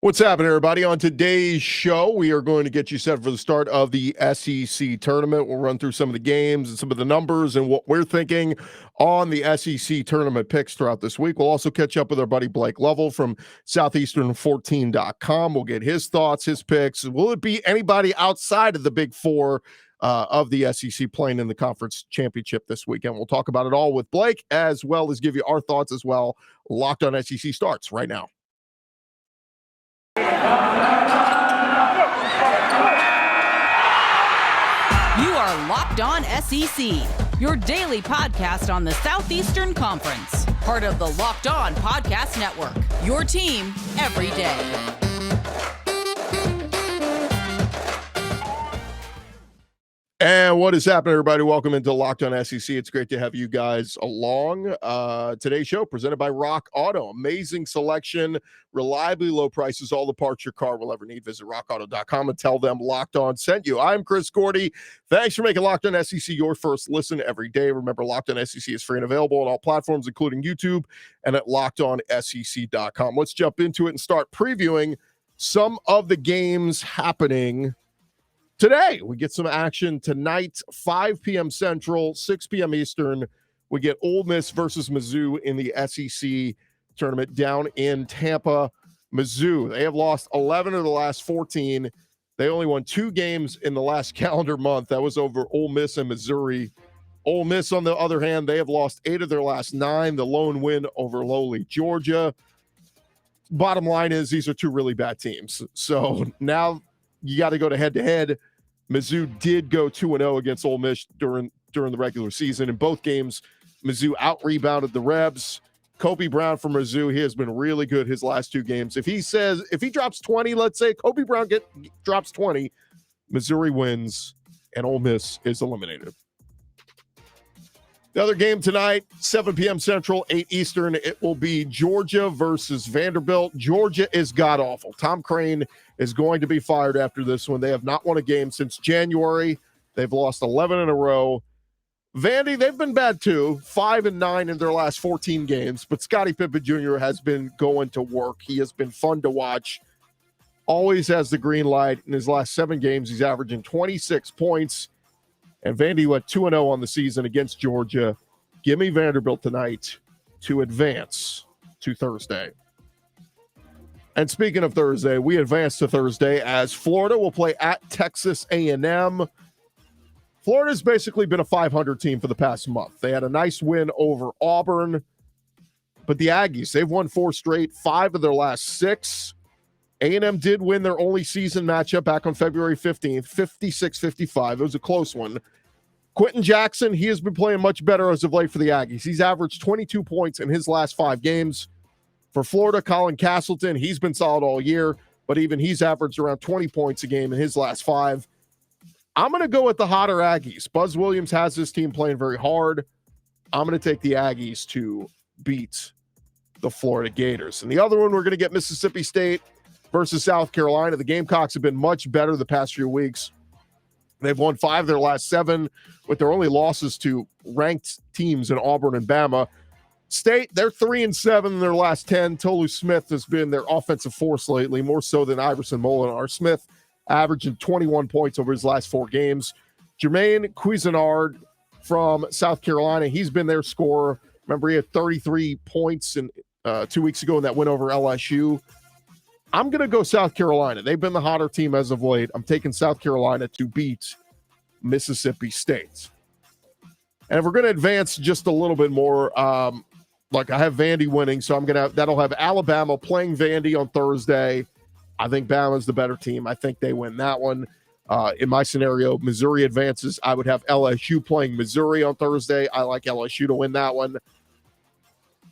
What's happening, everybody? On today's show, we are going to get you set for the start of the SEC tournament. We'll run through some of the games and some of the numbers and what we're thinking on the SEC tournament picks throughout this week. We'll also catch up with our buddy Blake Lovell from Southeastern14.com. We'll get his thoughts, his picks. Will it be anybody outside of the Big Four of the SEC playing in the conference championship this weekend? We'll talk about it all with Blake, as well as give you our thoughts as well. Locked on SEC starts right now. You are Locked On SEC, your daily podcast on the Southeastern Conference. Part of the Locked On Podcast Network, your team every day. And what is happening, everybody? Welcome into Locked On SEC. It's great to have you guys along. Today's show presented by Rock Auto. Amazing selection, reliably low prices, all the parts your car will ever need. Visit rockauto.com and tell them Locked On sent you. I'm Chris Gordy. Thanks for making Locked On SEC your first listen every day. Remember, Locked On SEC is free and available on all platforms, including YouTube and at lockedonsec.com. Let's jump into it and start previewing some of the games happening today. We get some action tonight, 5 p.m. Central, 6 p.m. Eastern. We get Ole Miss versus Mizzou in the SEC tournament down in Tampa. Mizzou, they have lost 11 of the last 14. They only won 2 games in the last calendar month. That was over Ole Miss and Missouri. Ole Miss, on the other hand, they have lost 8 of their last 9. The lone win over lowly Georgia. Bottom line is these are 2 really bad teams. So now you got to go to head-to-head. Mizzou did go 2-0 against Ole Miss during the regular season. In both games, Mizzou out-rebounded the Rebs. Kobe Brown from Mizzou, he has been really good his last 2 games. If he drops 20, let's say Kobe Brown drops 20, Missouri wins, and Ole Miss is eliminated. The other game tonight, 7 p.m. Central, 8 Eastern, it will be Georgia versus Vanderbilt. Georgia is god-awful. Tom Crane is going to be fired after this one. They have not won a game since January. They've lost 11 in a row. Vandy, they've been bad too, 5-9 in their last 14 games, but Scottie Pippen Jr. has been going to work. He has been fun to watch. Always has the green light. In his last 7 games, he's averaging 26 points. And Vandy went 2-0 on the season against Georgia. Give me Vanderbilt tonight to advance to Thursday. And speaking of Thursday, we advance to Thursday as Florida will play at Texas A&M. Florida's basically been a 500 team for the past month. They had a nice win over Auburn. But the Aggies, they've won 4 straight, 5 of their last 6. A&M did win their only season matchup back on February 15th, 56-55. It was a close one. Quentin Jackson, he has been playing much better as of late for the Aggies. He's averaged 22 points in his last 5 games. For Florida, Colin Castleton, he's been solid all year, but even he's averaged around 20 points a game in his last 5. I'm going to go with the hotter Aggies. Buzz Williams has this team playing very hard. I'm going to take the Aggies to beat the Florida Gators. And the other one, we're going to get Mississippi State versus South Carolina. The Gamecocks have been much better the past few weeks. They've won 5 of their last 7, with their only losses to ranked teams in Auburn and Bama. State, they're 3-7 in their last 10. Tolu Smith has been their offensive force lately, more so than Iverson Molinar. Smith averaging 21 points over his last 4 games. Jermaine Cuisinart from South Carolina, he's been their scorer. Remember, he had 33 points 2 weeks ago in that win over LSU. I'm going to go South Carolina. They've been the hotter team as of late. I'm taking South Carolina to beat Mississippi State. And if we're going to advance just a little bit more, I have Vandy winning, so that'll have Alabama playing Vandy on Thursday. I think Bama's the better team. I think they win that one. In my scenario, Missouri advances. I would have LSU playing Missouri on Thursday. I like LSU to win that one.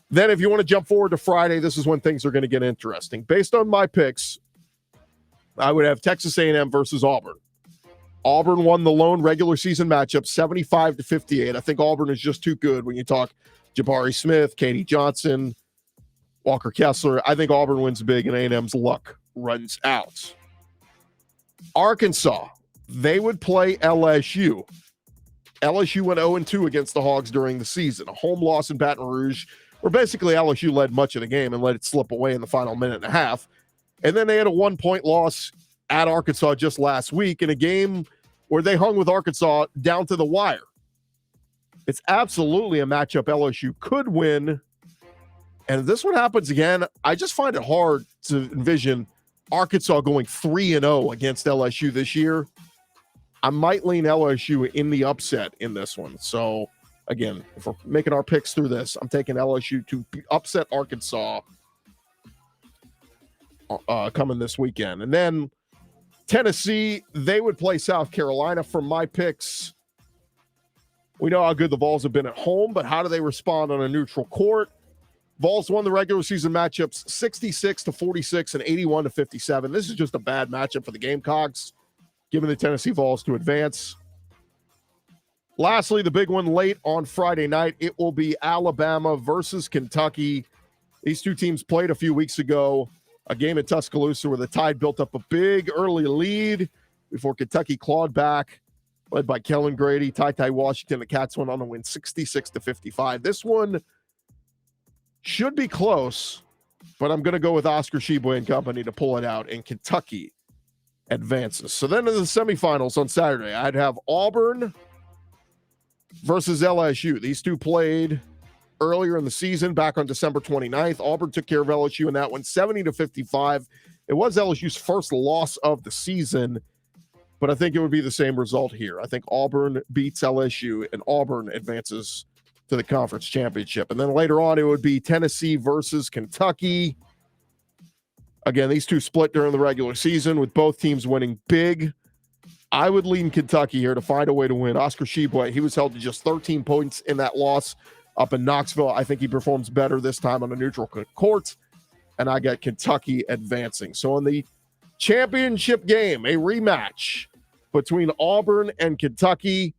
Then if you want to jump forward to Friday, this is when things are going to get interesting. Based on my picks, I would have Texas A&M versus Auburn. Auburn won the lone regular season matchup 75-58. I think Auburn is just too good when you talk Jabari Smith, Katie Johnson, Walker Kessler. I think Auburn wins big and A&M's luck runs out. Arkansas, they would play LSU. LSU went 0-2 against the Hogs during the season. A home loss in Baton Rouge, where basically LSU led much of the game and let it slip away in the final minute and a half. And then they had a 1-point loss at Arkansas just last week in a game where they hung with Arkansas down to the wire. It's absolutely a matchup LSU could win. And if this one happens again, I just find it hard to envision Arkansas going 3-0 against LSU this year. I might lean LSU in the upset in this one. So, again, if we're making our picks through this, I'm taking LSU to upset Arkansas coming this weekend. And then Tennessee, they would play South Carolina for my picks. We know how good the Vols have been at home, but how do they respond on a neutral court? Vols won the regular season matchups 66-46 and 81-57. This is just a bad matchup for the Gamecocks, giving the Tennessee Vols to advance. Lastly, the big one late on Friday night, it will be Alabama versus Kentucky. These two teams played a few weeks ago, a game at Tuscaloosa where the Tide built up a big early lead before Kentucky clawed back, led by Kellen Grady, Ty Washington. The Cats went on to win 66-55. This one should be close, but I'm going to go with Oscar Tshiebwe and company to pull it out, and Kentucky advances. So then in the semifinals on Saturday, I'd have Auburn versus LSU. These two played earlier in the season, back on December 29th. Auburn took care of LSU in that one, 70-55. It was LSU's first loss of the season, but I think it would be the same result here. I think Auburn beats LSU, and Auburn advances to the conference championship. And then later on, it would be Tennessee versus Kentucky. Again, these two split during the regular season with both teams winning big. I would lean Kentucky here to find a way to win. Oscar Tshiebwe, he was held to just 13 points in that loss up in Knoxville. I think he performs better this time on a neutral court, and I got Kentucky advancing. So in the championship game, a rematch between Auburn and Kentucky.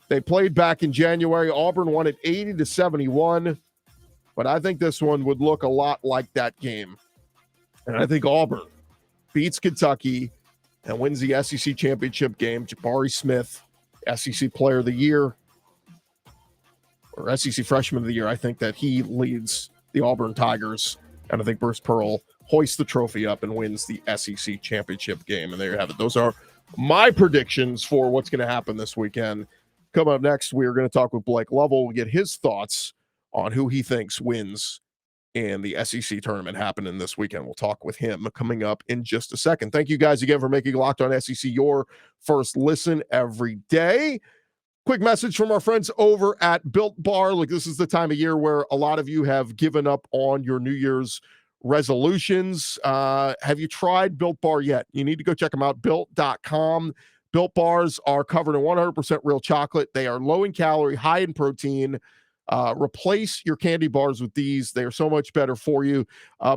They played back in January. Auburn won it 80-71, but I think this one would look a lot like that game. And I think Auburn beats Kentucky and wins the SEC championship game. Jabari Smith, SEC Player of the Year, or SEC Freshman of the Year. I think that he leads the Auburn Tigers, and I think Bruce Pearl hoists the trophy up and wins the SEC championship game. And there you have it. Those are my predictions for what's going to happen this weekend. Coming up next, we're going to talk with Blake Lovell. We'll get his thoughts on who he thinks wins in the SEC tournament happening this weekend. We'll talk with him coming up in just a second. Thank you guys again for making Locked On SEC your first listen every day. Quick message from our friends over at Built Bar. Look, this is the time of year where a lot of you have given up on your New Year's resolutions. Have you tried Built Bar yet? You need to go check them out, built.com. Built Bars are covered in 100% real chocolate. They are low in calorie, high in protein. Replace your candy bars with these. They are so much better for you.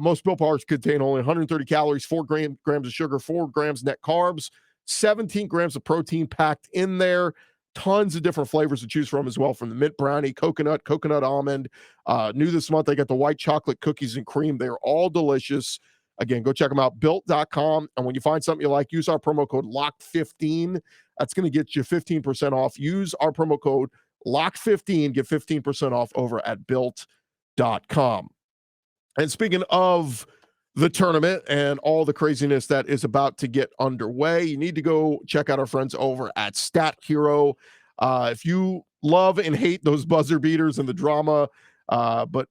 Most Built Bars contain only 130 calories, 4 grams of sugar, 4 grams net carbs, 17 grams of protein packed in there. Tons of different flavors to choose from as well, from the mint brownie, coconut almond. New this month, they got the white chocolate cookies and cream. They're all delicious. Again, go check them out, built.com. And when you find something you like, use our promo code LOCK15. That's going to get you 15% off. Use our promo code LOCK15, get 15% off over at built.com. And speaking of the tournament and all the craziness that is about to get underway, you need to go check out our friends over at Stat Hero. If you love and hate those buzzer beaters and the drama, but,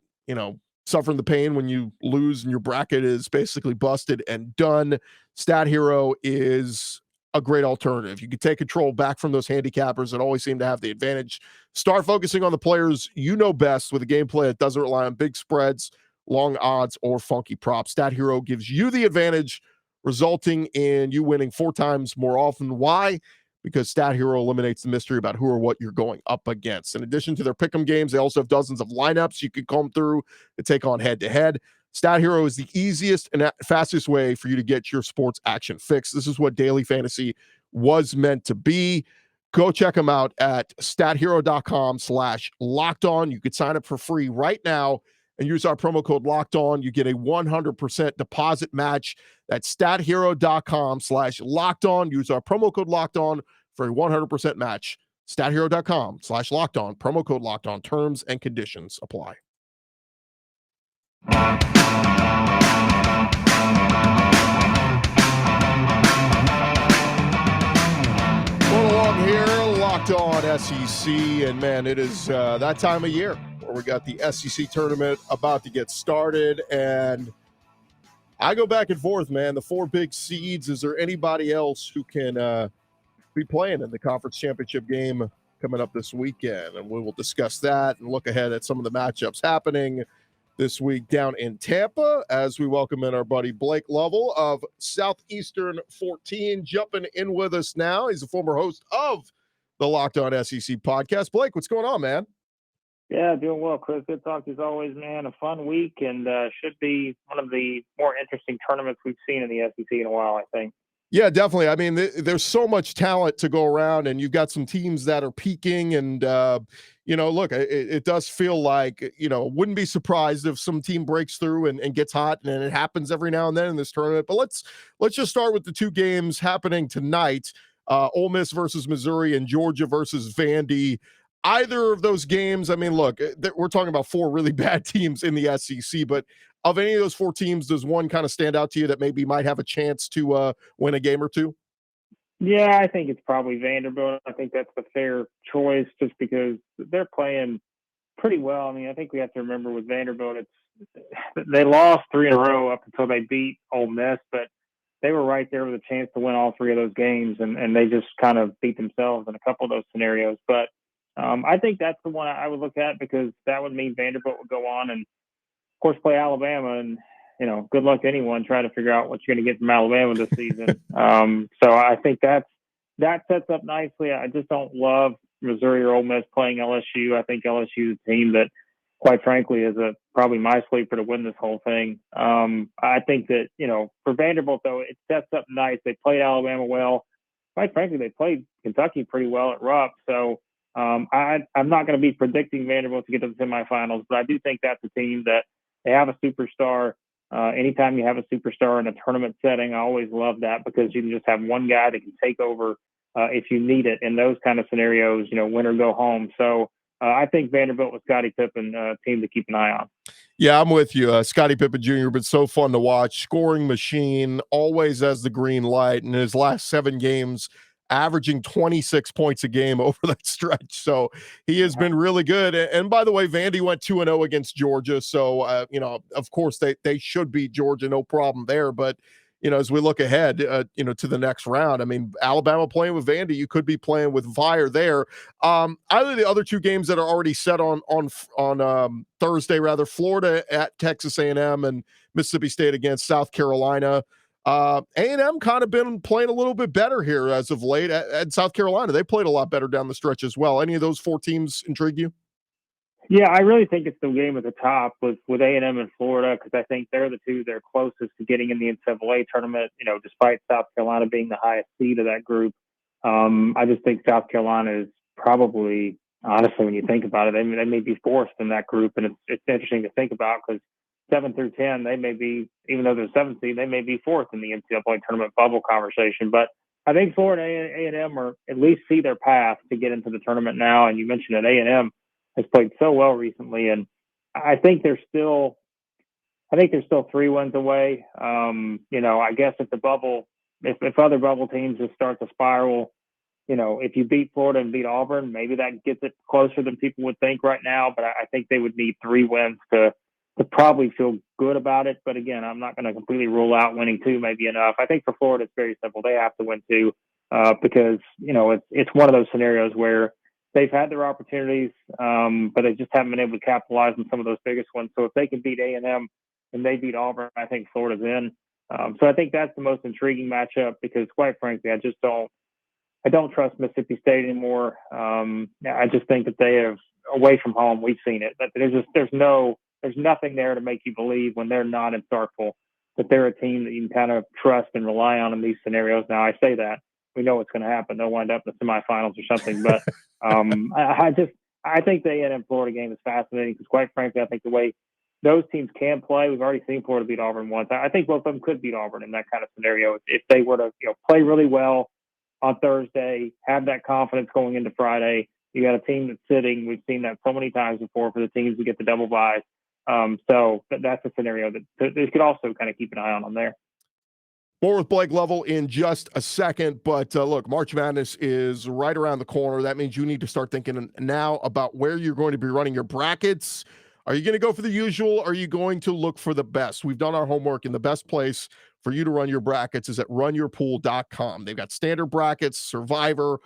suffering the pain when you lose and your bracket is basically busted and done, Stat Hero is a great alternative. You can take control back from those handicappers that always seem to have the advantage. Start focusing on the players you know best with a gameplay that doesn't rely on big spreads, long odds, or funky props. Stat Hero gives you the advantage, resulting in you winning 4 times more often. Why? Because Stat Hero eliminates the mystery about who or what you're going up against. In addition to their pick'em games, they also have dozens of lineups you can comb through to take on head-to-head. Stat Hero is the easiest and fastest way for you to get your sports action fix. This is what daily fantasy was meant to be. Go check them out at stathero.com/lockedon. You could sign up for free right now and use our promo code LOCKEDON. You get a 100% deposit match. That's stathero.com/lockedon. Use our promo code LOCKEDON for a 100% match. stathero.com/lockedon. Promo code LOCKEDON. Terms and conditions apply. Locked On SEC, and man, it is that time of year where we got the SEC tournament about to get started, and I go back and forth, man. The four big seeds, is there anybody else who can be playing in the conference championship game coming up this weekend? And we will discuss that and look ahead at some of the matchups happening this week down in Tampa as we welcome in our buddy Blake Lovell of Southeastern 14, jumping in with us now. He's a former host of the Locked On SEC podcast. Blake, what's going on, man? Yeah, doing well, Chris. Good talk as always, man. A fun week, and should be one of the more interesting tournaments we've seen in the SEC in a while, I think. Yeah, definitely. I mean, there's so much talent to go around, and you've got some teams that are peaking. And, look, it does feel like, wouldn't be surprised if some team breaks through and gets hot, and it happens every now and then in this tournament. But let's just start with the two games happening tonight, Ole Miss versus Missouri and Georgia versus Vandy. Either of those games, I mean, look, we're talking about four really bad teams in the SEC, but of any of those four teams, does one kind of stand out to you that maybe might have a chance to win a game or two? Yeah, I think it's probably Vanderbilt. I think that's the fair choice just because they're playing pretty well. I mean, I think we have to remember with Vanderbilt, they lost three in a row up until they beat Ole Miss, but they were right there with a chance to win all three of those games, and they just kind of beat themselves in a couple of those scenarios. But I think that's the one I would look at because that would mean Vanderbilt would go on and, of course, play Alabama. And, good luck to anyone trying to figure out what you're going to get from Alabama this season. So I think that sets up nicely. I just don't love Missouri or Ole Miss playing LSU. I think LSU is a team that, quite frankly, is probably my sleeper to win this whole thing. I think that, for Vanderbilt, though, it sets up nice. They played Alabama well. Quite frankly, they played Kentucky pretty well at Rupp. So, I'm not going to be predicting Vanderbilt to get to the semifinals, but I do think that's a team that they have a superstar. Anytime you have a superstar in a tournament setting, I always love that because you can just have one guy that can take over if you need it in those kind of scenarios, win or go home. So I think Vanderbilt with Scottie Pippen, a team to keep an eye on. Yeah, I'm with you. Scottie Pippen Jr., been so fun to watch. Scoring machine, always has the green light. In his last 7 games, averaging 26 points a game over that stretch. So he has been really good. And by the way, Vandy went 2-0 against Georgia. So, of course they should beat Georgia. No problem there. But, as we look ahead, to the next round, I mean, Alabama playing with Vandy, you could be playing with fire there. Either the other two games that are already set on Thursday, rather, Florida at Texas A&M and Mississippi State against South Carolina. A&M kind of been playing a little bit better here as of late at South Carolina. They played a lot better down the stretch as well. Any of those four teams intrigue you? Yeah, I really think it's the game at the top with A&M and Florida because I think they're the two that are closest to getting in the NCAA tournament, despite South Carolina being the highest seed of that group. I just think South Carolina is probably, honestly, when you think about it, they may be fourth in that group. And it's interesting to think about because 7 through 10, they may be, even though they're 7th seed, they may be fourth in the NCAA tournament bubble conversation. But I think Florida and A&M are at least see their path to get into the tournament now. And you mentioned that A&M has played so well recently, and I think they're still 3 wins away. I guess if the bubble, if other bubble teams just start to spiral, if you beat Florida and beat Auburn, maybe that gets it closer than people would think right now. But I think they would need 3 wins to probably feel good about it. But again, I'm not going to completely rule out winning 2 may be enough. I think for Florida, it's very simple. They have to win 2 because, it's one of those scenarios where they've had their opportunities, but they just haven't been able to capitalize on some of those biggest ones. So if they can beat A&M and they beat Auburn, I think Florida's in. So I think that's the most intriguing matchup because, quite frankly, I don't trust Mississippi State anymore. I just think that they have, away from home, we've seen it. But there's nothing there to make you believe when they're not in Starkville that they're a team that you can kind of trust and rely on in these scenarios. Now, I say that. We know what's going to happen. They'll wind up in the semifinals or something. But I think the A&M Florida game is fascinating because, quite frankly, I think the way those teams can play, we've already seen Florida beat Auburn once. I think both of them could beat Auburn in that kind of scenario if they were to play really well on Thursday, have that confidence going into Friday. You got a team that's sitting. We've seen that so many times before for the teams to get the double buys. So that's a scenario that they could also kind of keep an eye on there. More with Blake Lovell in just a second, but look, March Madness is right around the corner. That means you need to start thinking now about where you're going to be running your brackets. Are you going to go for the usual? Or are you going to look for the best? We've done our homework, and the best place for you to run your brackets is at RunYourPool.com. They've got standard brackets, Survivor,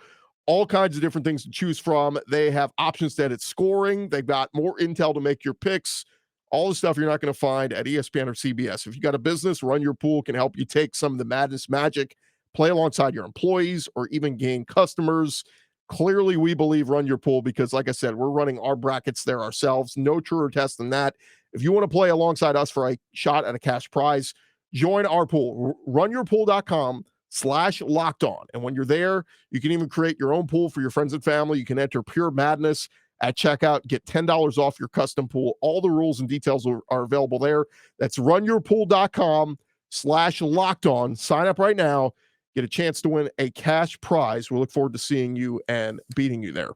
all kinds of different things to choose from. They have options to edit scoring. They've got more intel to make your picks. All the stuff you're not going to find at ESPN or CBS. If you got a business, Run Your Pool can help you take some of the madness magic, play alongside your employees, or even gain customers. Clearly, we believe Run Your Pool because, like I said, we're running our brackets there ourselves. No truer test than that. If you want to play alongside us for a shot at a cash prize, join our pool. RunYourPool.com/lockedon. And when you're there, you can even create your own pool for your friends and family. You can enter Pure Madness at checkout, get $10 off your custom pool. All the rules and details are available there. That's runyourpool.com/lockedon. Sign up right now. Get a chance to win a cash prize. We look forward to seeing you and beating you there.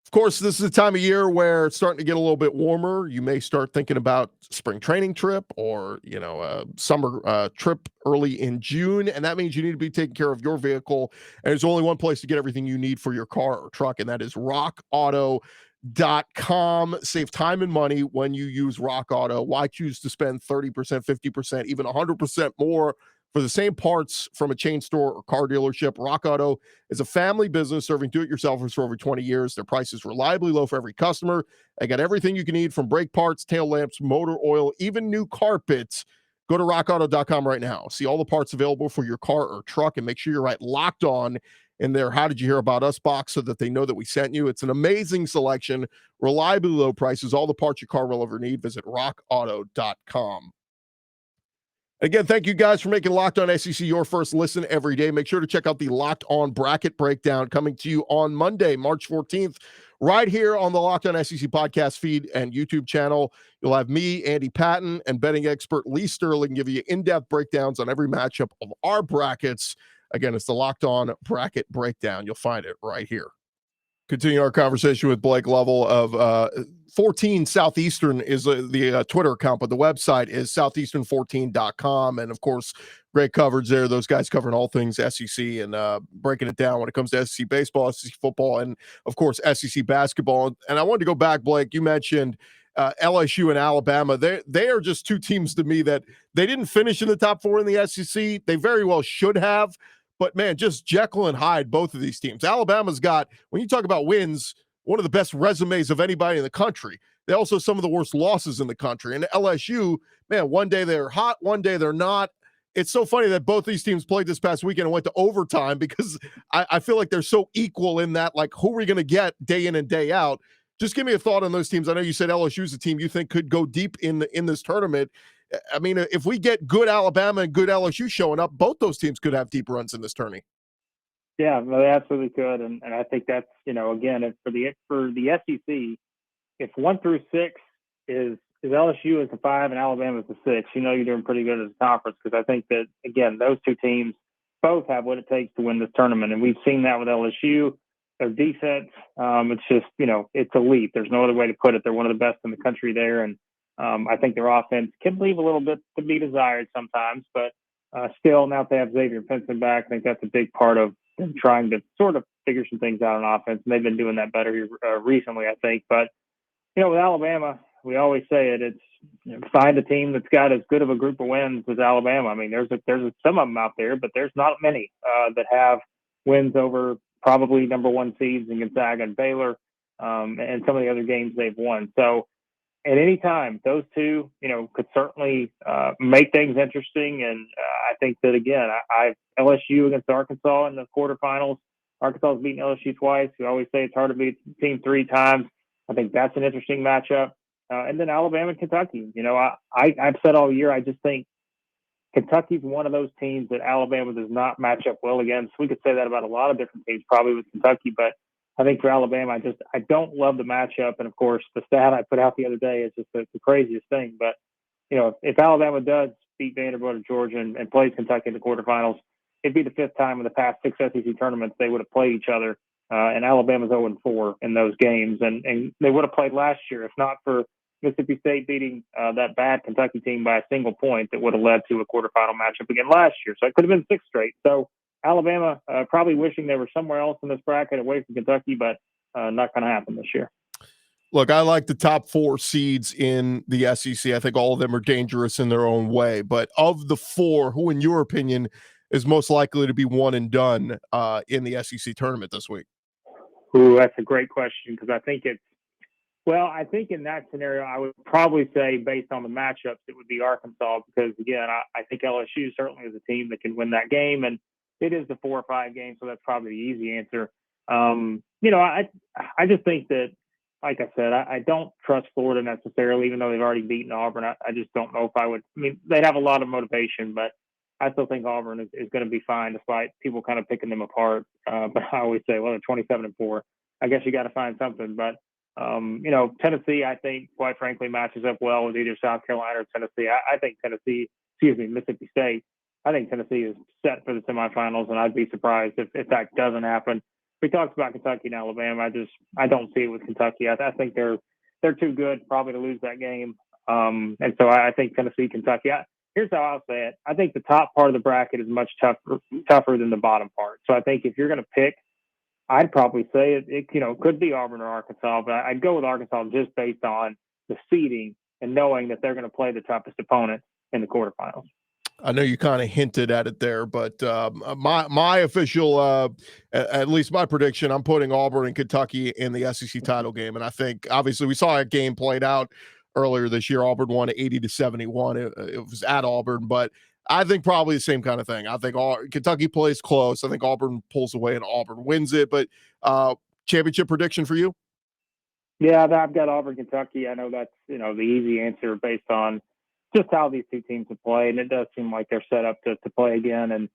Of course, this is a time of year where it's starting to get a little bit warmer. You may start thinking about spring training trip or, a summer trip early in June. And that means you need to be taking care of your vehicle. And there's only one place to get everything you need for your car or truck, and that is rockauto.com. Save time and money when you use Rock Auto. Why choose to spend 30%, 50%, even 100% more for the same parts from a chain store or car dealership? Rock Auto is a family business serving do-it-yourselfers for over 20 years. Their price is reliably low for every customer. They got everything you can need from brake parts, tail lamps, motor oil, even new carpets. Go to rockauto.com right now. See all the parts available for your car or truck, and make sure you're right locked on in their How Did You Hear About Us box so that they know that we sent you. It's an amazing selection, reliably low prices, all the parts your car will ever need. Visit rockauto.com. Again, thank you guys for making Locked On SEC your first listen every day. Make sure to check out the Locked On Bracket Breakdown coming to you on Monday, March 14th, right here on the Locked On SEC podcast feed and YouTube channel. You'll have me, Andy Patton, and betting expert Lee Sterling give you in-depth breakdowns on every matchup of our brackets. Again, it's the Locked On Bracket Breakdown. You'll find it right here. Continue our conversation with Blake Lovell of 14 Southeastern is the Twitter account, but the website is southeastern14.com. And of course, great coverage there. Those guys covering all things SEC and breaking it down when it comes to SEC baseball, SEC football, and of course, SEC basketball. And I wanted to go back, Blake, you mentioned LSU and Alabama. They are just two teams to me that they didn't finish in the top four in the SEC. They very well should have. But, man, just Jekyll and Hyde, both of these teams. Alabama's got, when you talk about wins, one of the best resumes of anybody in the country. They also have some of the worst losses in the country. And LSU, man, one day they're hot, one day they're not. It's so funny that both these teams played this past weekend and went to overtime because I feel like they're so equal in that, like, who are we going to get day in and day out? Just give me a thought on those teams. I know you said LSU's a team you think could go deep in this tournament. I mean, if we get good Alabama and good LSU showing up, both those teams could have deep runs in this tourney. Yeah, well, they absolutely could, and I think that's again for the SEC, if 1 through 6 is LSU is the 5 and Alabama is the 6, you're doing pretty good as a conference because I think that again those two teams both have what it takes to win this tournament, and we've seen that with LSU. Their defense, it's just it's elite. There's no other way to put it. They're one of the best in the country there, and I think their offense can leave a little bit to be desired sometimes, but still, now if they have Xavier Pinson back, I think that's a big part of them trying to sort of figure some things out on offense. And they've been doing that better here recently, I think. But, with Alabama, we always say it, it's find a team that's got as good of a group of wins as Alabama. I mean, there's some of them out there, but there's not many that have wins over probably number 1 seeds in Gonzaga and Baylor and some of the other games they've won. So, at any time, those two, could certainly make things interesting. And I think that, again, LSU against Arkansas in the quarterfinals. Arkansas has beaten LSU twice. We always say it's hard to beat a team 3 times. I think that's an interesting matchup. And then Alabama and Kentucky. I've said all year, I just think Kentucky's one of those teams that Alabama does not match up well against. We could say that about a lot of different teams, probably with Kentucky, but I think for Alabama, I don't love the matchup. And of course, the stat I put out the other day is just the craziest thing. But, if Alabama does beat Vanderbilt or Georgia and plays Kentucky in the quarterfinals, it'd be the 5th time in the past 6 SEC tournaments they would have played each other. And Alabama's 0-4 in those games. And they would have played last year if not for, Mississippi State beating that bad Kentucky team by a single point that would have led to a quarterfinal matchup again last year. So it could have been 6 straight. So Alabama probably wishing they were somewhere else in this bracket away from Kentucky, but not going to happen this year. Look, I like the top 4 seeds in the SEC. I think all of them are dangerous in their own way. But of the 4, who, in your opinion, is most likely to be one and done in the SEC tournament this week? Ooh, that's a great question because I think I think in that scenario, I would probably say based on the matchups, it would be Arkansas because, again, I think LSU certainly is a team that can win that game. And it is the 4 or 5 game, so that's probably the easy answer. I just think that, like I said, I don't trust Florida necessarily, even though they've already beaten Auburn. I just don't know if I would. I mean, they'd have a lot of motivation, but I still think Auburn is going to be fine despite people kind of picking them apart. But I always say, well, they're 27-4. I guess you got to find something. But, Tennessee, I think, quite frankly, matches up well with either South Carolina or Tennessee. I think Mississippi State. I think Tennessee is set for the semifinals, and I'd be surprised if that doesn't happen. We talked about Kentucky and Alabama. I don't see it with Kentucky. I think they're too good probably to lose that game. And so I think Tennessee, Kentucky. Here's how I'll say it. I think the top part of the bracket is much tougher than the bottom part. So I think if you're going to pick, I'd probably say it could be Auburn or Arkansas, but I'd go with Arkansas just based on the seeding and knowing that they're going to play the toughest opponent in the quarterfinals. I know you kind of hinted at it there, but my official, at least my prediction, I'm putting Auburn and Kentucky in the SEC title game. And I think, obviously, we saw a game played out earlier this year. Auburn won 80-71. It was at Auburn, but I think probably the same kind of thing. I think Kentucky plays close. I think Auburn pulls away and Auburn wins it. But championship prediction for you? Yeah, I've got Auburn, Kentucky. I know that's, the easy answer based on just how these two teams have played. And it does seem like they're set up to play again. And,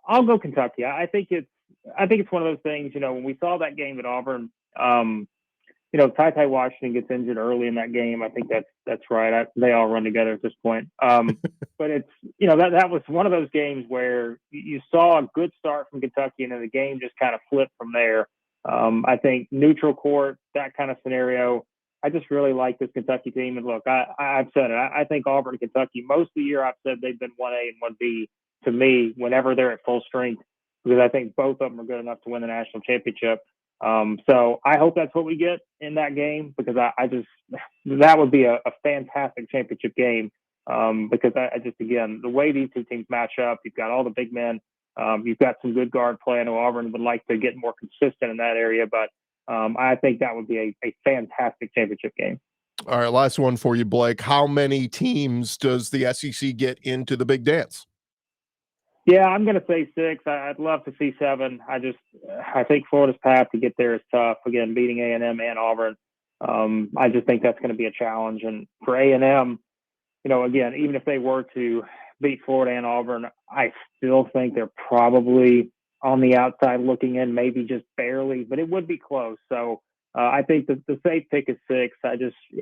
I'll go Kentucky. I think it's one of those things, when we saw that game at Auburn, Ty Washington gets injured early in that game. I think that's right. They all run together at this point. But it's, that was one of those games where you saw a good start from Kentucky and then the game just kind of flipped from there. I think neutral court, that kind of scenario, I just really like this Kentucky team. And look, I've said it. I think Auburn and Kentucky, most of the year I've said they've been 1A and 1B to me whenever they're at full strength, because I think both of them are good enough to win the national championship. So I hope that's what we get in that game, because that would be a fantastic championship game. Because again, the way these two teams match up, you've got all the big men, you've got some good guard play. I know Auburn would like to get more consistent in that area, but I think that would be a fantastic championship game. All right, last one for you, Blake. How many teams does the SEC get into the big dance? Yeah, I'm going to say 6. I'd love to see 7. I think Florida's path to get there is tough. Again, beating A&M and Auburn. I just think that's going to be a challenge. And for A&M, again, even if they were to beat Florida and Auburn, I still think they're probably on the outside looking in, maybe just barely, but it would be close. So I think the safe pick is 6.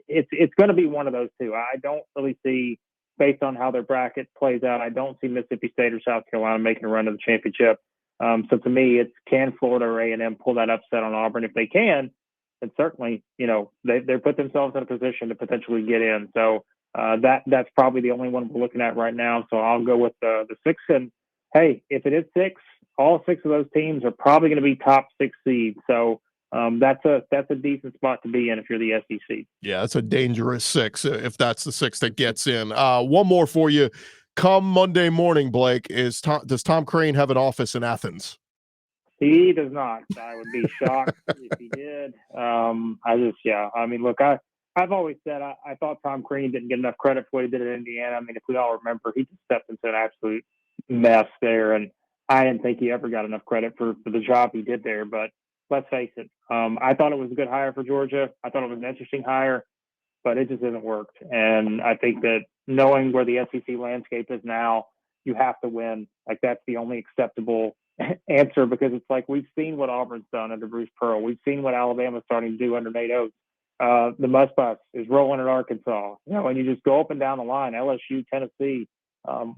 It's going to be one of those two. I don't really see, based on how their bracket plays out, I don't see Mississippi State or South Carolina making a run to the championship. So to me, it's can Florida or A&M pull that upset on Auburn? If they can, then certainly, they put themselves in a position to potentially get in. So that's probably the only one we're looking at right now. So I'll go with the 6. And hey, if it is 6, all 6 of those teams are probably going to be top 6 seeds. So that's a decent spot to be in if you're the SEC. Yeah, that's a dangerous 6 if that's the 6 that gets in. One more for you. Come Monday morning, Blake, does Tom Crane have an office in Athens? He does not. I would be shocked if he did. Look, I've always said I thought Tom Crean didn't get enough credit for what he did at Indiana. I mean, if we all remember, he just stepped into an absolute mess there, and I didn't think he ever got enough credit for the job he did there. But let's face it, I thought it was a good hire for Georgia. I thought it was an interesting hire, but it just hasn't worked. And I think that knowing where the SEC landscape is now, you have to win. Like, that's the only acceptable answer, because it's like we've seen what Auburn's done under Bruce Pearl. We've seen what Alabama's starting to do under Nate Oates. The Muss Bus is rolling at Arkansas. And you just go up and down the line, LSU, Tennessee.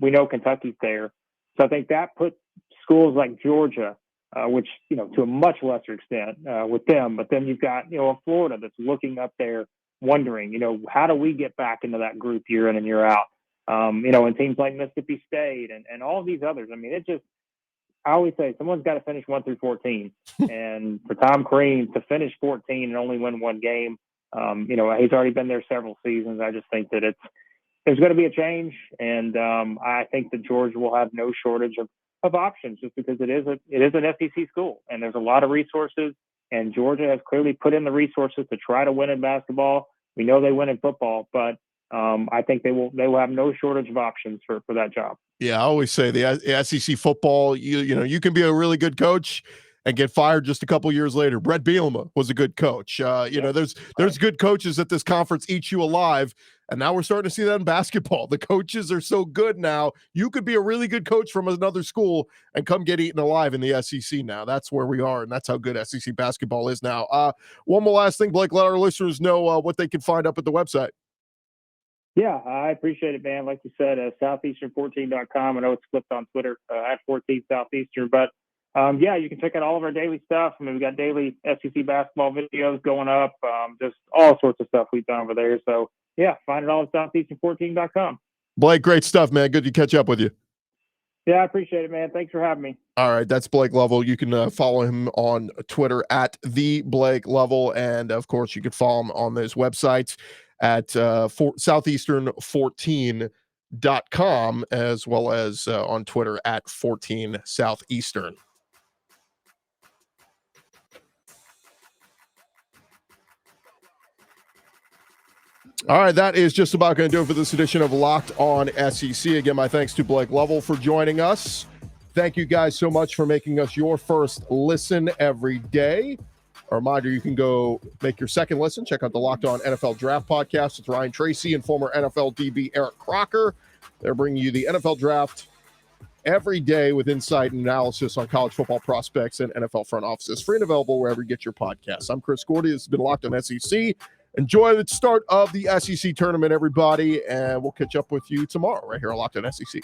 We know Kentucky's there. So I think that puts schools like Georgia, which, to a much lesser extent with them. But then you've got, a Florida that's looking up there wondering, how do we get back into that group year in and year out? And teams like Mississippi State and all of these others. I mean, I always say someone's got to finish 1 through 14. And for Tom Crean to finish 14 and only win one game, he's already been there several seasons. I just think that there's going to be a change. And I think that Georgia will have no shortage of options just because it is an SEC school and there's a lot of resources. And Georgia has clearly put in the resources to try to win in basketball. We know they win in football, but I think they will have no shortage of options for that job. Yeah, I always say the SEC football, you can be a really good coach and get fired just a couple years later. Brett Bielema was a good coach. There's good coaches at this conference eat you alive, and now we're starting to see that in basketball. The coaches are so good now. You could be a really good coach from another school and come get eaten alive in the SEC now. That's where we are, and that's how good SEC basketball is now. One more last thing, Blake, let our listeners know what they can find up at the website. Yeah, I appreciate it, man. Like you said, southeastern14.com. I know it's flipped on Twitter at 14 Southeastern, but you can check out all of our daily stuff. I mean, we got daily SEC basketball videos going up, just all sorts of stuff we've done over there. So, yeah, find it all at southeastern14.com. Blake, great stuff, man. Good to catch up with you. Yeah, I appreciate it, man. Thanks for having me. All right, that's Blake Lovell. You can follow him on Twitter at the Blake Lovell, and of course, you can follow him on those websites at southeastern14.com as well as on Twitter at 14 Southeastern. All right, that is just about going to do it for this edition of Locked On SEC. Again, my thanks to Blake Lovell for joining us. Thank you guys so much for making us your first listen every day. A reminder, you can go make your second listen. Check out the Locked On NFL Draft Podcast with Ryan Tracy and former NFL DB Eric Crocker. They're bringing you the NFL Draft every day with insight and analysis on college football prospects and NFL front offices. Free and available wherever you get your podcasts. I'm Chris Gordy. This has been Locked On SEC. Enjoy the start of the SEC tournament, everybody, and we'll catch up with you tomorrow right here on Locked On SEC.